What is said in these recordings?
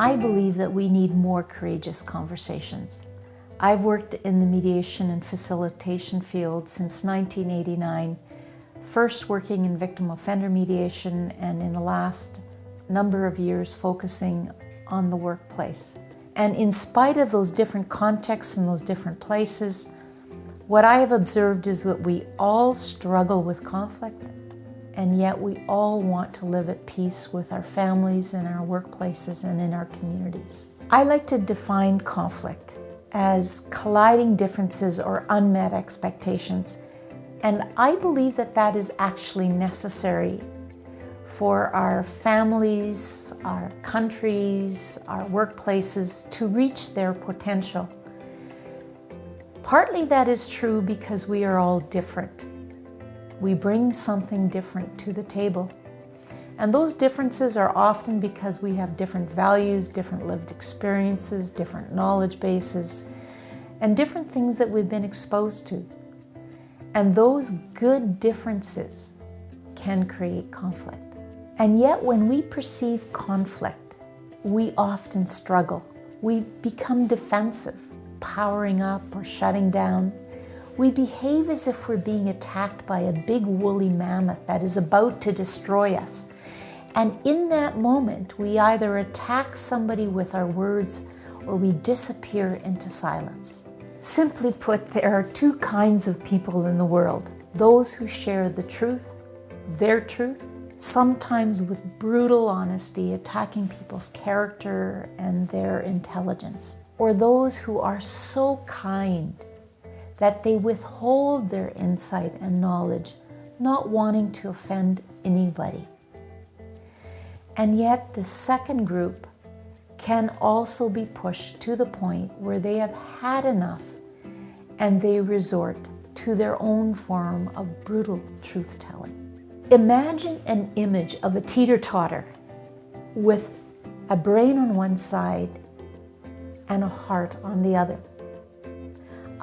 I believe that we need more courageous conversations. I've worked in the mediation and facilitation field since 1989, first working in victim offender mediation and in the last number of years focusing on the workplace. And in spite of those different contexts and those different places, what I have observed is that we all struggle with conflict, and yet we all want to live at peace with our families and our workplaces and in our communities. I like to define conflict as colliding differences or unmet expectations, and I believe that that is actually necessary for our families, our countries, our workplaces to reach their potential. Partly that is true because we are all different. We bring something different to the table. And those differences are often because we have different values, different lived experiences, different knowledge bases, and different things that we've been exposed to. And those good differences can create conflict. And yet when we perceive conflict, we often struggle. We become defensive, powering up or shutting down. We behave as if we're being attacked by a big woolly mammoth that is about to destroy us. And in that moment, we either attack somebody with our words or we disappear into silence. Simply put, there are two kinds of people in the world. Those who share the truth, their truth, sometimes with brutal honesty, attacking people's character and their intelligence. Or those who are so kind that they withhold their insight and knowledge, not wanting to offend anybody. And yet the second group can also be pushed to the point where they have had enough and they resort to their own form of brutal truth-telling. Imagine an image of a teeter-totter with a brain on one side and a heart on the other.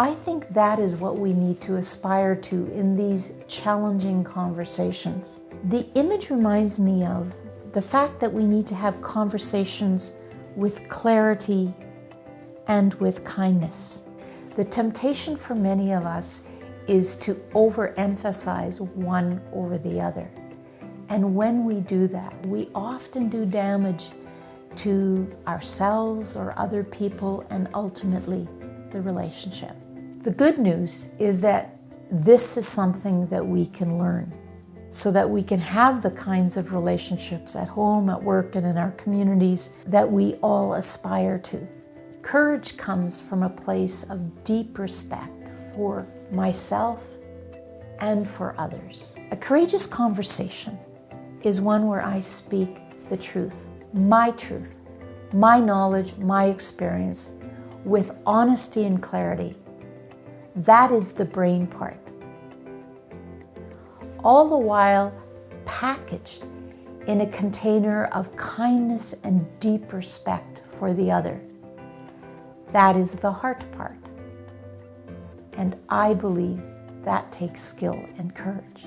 I think that is what we need to aspire to in these challenging conversations. The image reminds me of the fact that we need to have conversations with clarity and with kindness. The temptation for many of us is to overemphasize one over the other. And when we do that, we often do damage to ourselves or other people and ultimately the relationship. The good news is that this is something that we can learn so that we can have the kinds of relationships at home, at work, and in our communities that we all aspire to. Courage comes from a place of deep respect for myself and for others. A courageous conversation is one where I speak the truth, my knowledge, my experience, with honesty and clarity. That is the brain part. All the while packaged in a container of kindness and deep respect for the other. That is the heart part. And I believe that takes skill and courage.